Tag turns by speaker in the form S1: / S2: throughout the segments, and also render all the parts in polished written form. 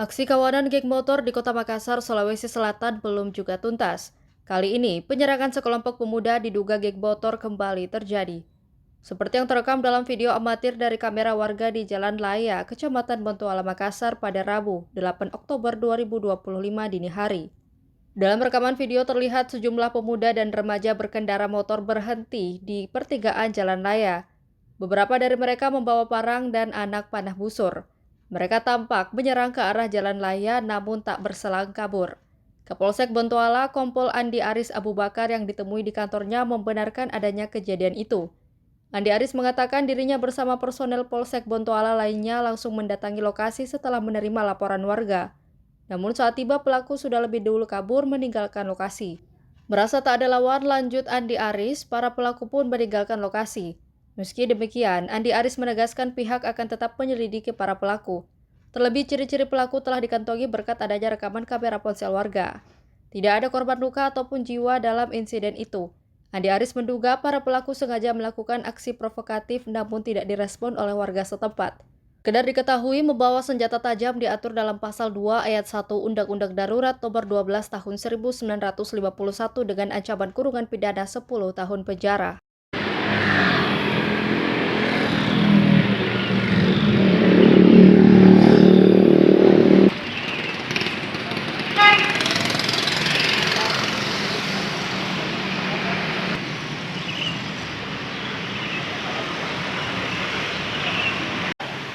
S1: Aksi kawanan geng motor di Kota Makassar, Sulawesi Selatan belum juga tuntas. Kali ini, penyerangan sekelompok pemuda diduga geng motor kembali terjadi. Seperti yang terekam dalam video amatir dari kamera warga di Jalan Laya, Kecamatan Bontoala, Makassar pada Rabu, 8 Oktober 2025 dini hari. Dalam rekaman video terlihat sejumlah pemuda dan remaja berkendara motor berhenti di pertigaan Jalan Laya. Beberapa dari mereka membawa parang dan anak panah busur. Mereka tampak menyerang ke arah Jalan Laya namun tak berselang kabur. Kapolsek Bontoala, Kompol Andi Aris Abu Bakar yang ditemui di kantornya membenarkan adanya kejadian itu. Andi Aris mengatakan dirinya bersama personel Polsek Bontoala lainnya langsung mendatangi lokasi setelah menerima laporan warga. Namun saat tiba pelaku sudah lebih dulu kabur meninggalkan lokasi. Merasa tak ada lawan, lanjut Andi Aris, para pelaku pun meninggalkan lokasi. Meski demikian, Andi Aris menegaskan pihak akan tetap menyelidiki para pelaku. Terlebih ciri-ciri pelaku telah dikantongi berkat adanya rekaman kamera ponsel warga. Tidak ada korban luka ataupun jiwa dalam insiden itu. Andi Aris menduga para pelaku sengaja melakukan aksi provokatif namun tidak direspon oleh warga setempat. Kedar diketahui membawa senjata tajam diatur dalam pasal 2 ayat 1 Undang-Undang Darurat Nomor 12 Tahun 1951 dengan ancaman kurungan pidana 10 tahun penjara.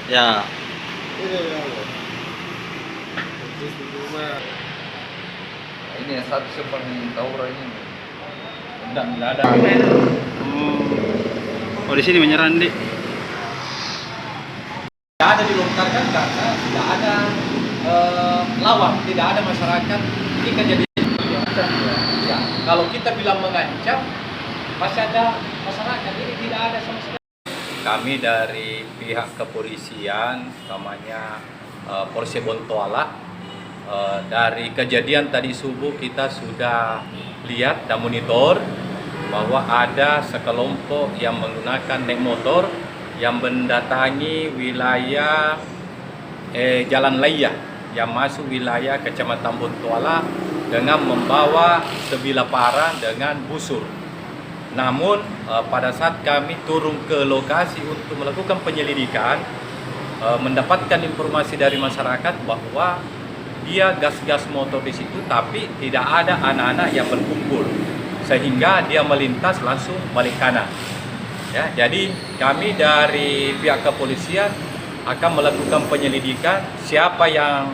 S2: Ya,
S3: Ini yang satu seperti tawuran ini. Tidak ada.
S2: oh di sini menyerang di.
S3: Tidak ada dilontarkan karena tidak ada lawan, tidak ada masyarakat. Ini kejadian biasa. Ya, kalau kita bilang mengancam, masih ada masyarakat. Ini tidak ada sama sekali. Kami dari pihak kepolisian, namanya Polsek Bontoala, dari kejadian tadi subuh kita sudah lihat dan monitor bahwa ada sekelompok yang menggunakan naik motor yang mendatangi wilayah Jalan Laya yang masuk wilayah Kecamatan Bontoala dengan membawa sebilah parang dengan busur. Namun pada saat kami turun ke lokasi untuk melakukan penyelidikan, mendapatkan informasi dari masyarakat bahwa dia gas-gas motor di situ, tapi tidak ada anak-anak yang berkumpul, sehingga dia melintas langsung balik kanan. Ya, jadi kami dari pihak kepolisian akan melakukan penyelidikan siapa yang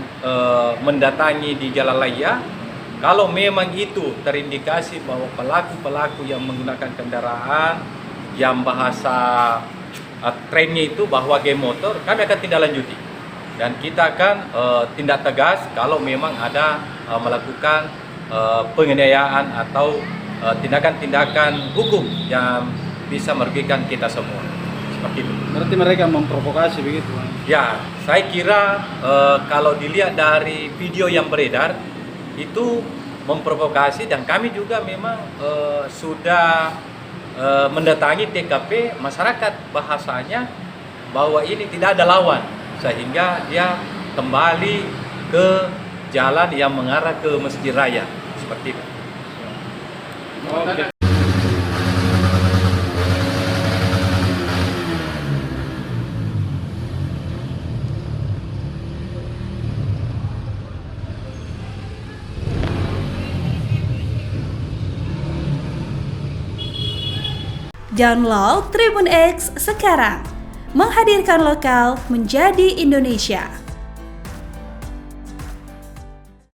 S3: mendatangi di Jalan Laya. Kalau memang itu terindikasi bahwa pelaku-pelaku yang menggunakan kendaraan yang bahasa trennya itu bahwa geng motor, kami akan tindak lanjuti. Dan kita akan tindak tegas kalau memang ada melakukan penganiayaan atau tindakan-tindakan hukum yang bisa merugikan kita semua. Seperti itu.
S2: Berarti mereka memprovokasi begitu?
S3: Ya, saya kira kalau dilihat dari video yang beredar, itu memprovokasi dan kami juga memang sudah mendatangi TKP masyarakat, bahasanya bahwa ini tidak ada lawan sehingga dia kembali ke jalan yang mengarah ke Masjid Raya seperti itu.
S2: Oke.
S4: Download Tribun X sekarang, menghadirkan lokal menjadi Indonesia.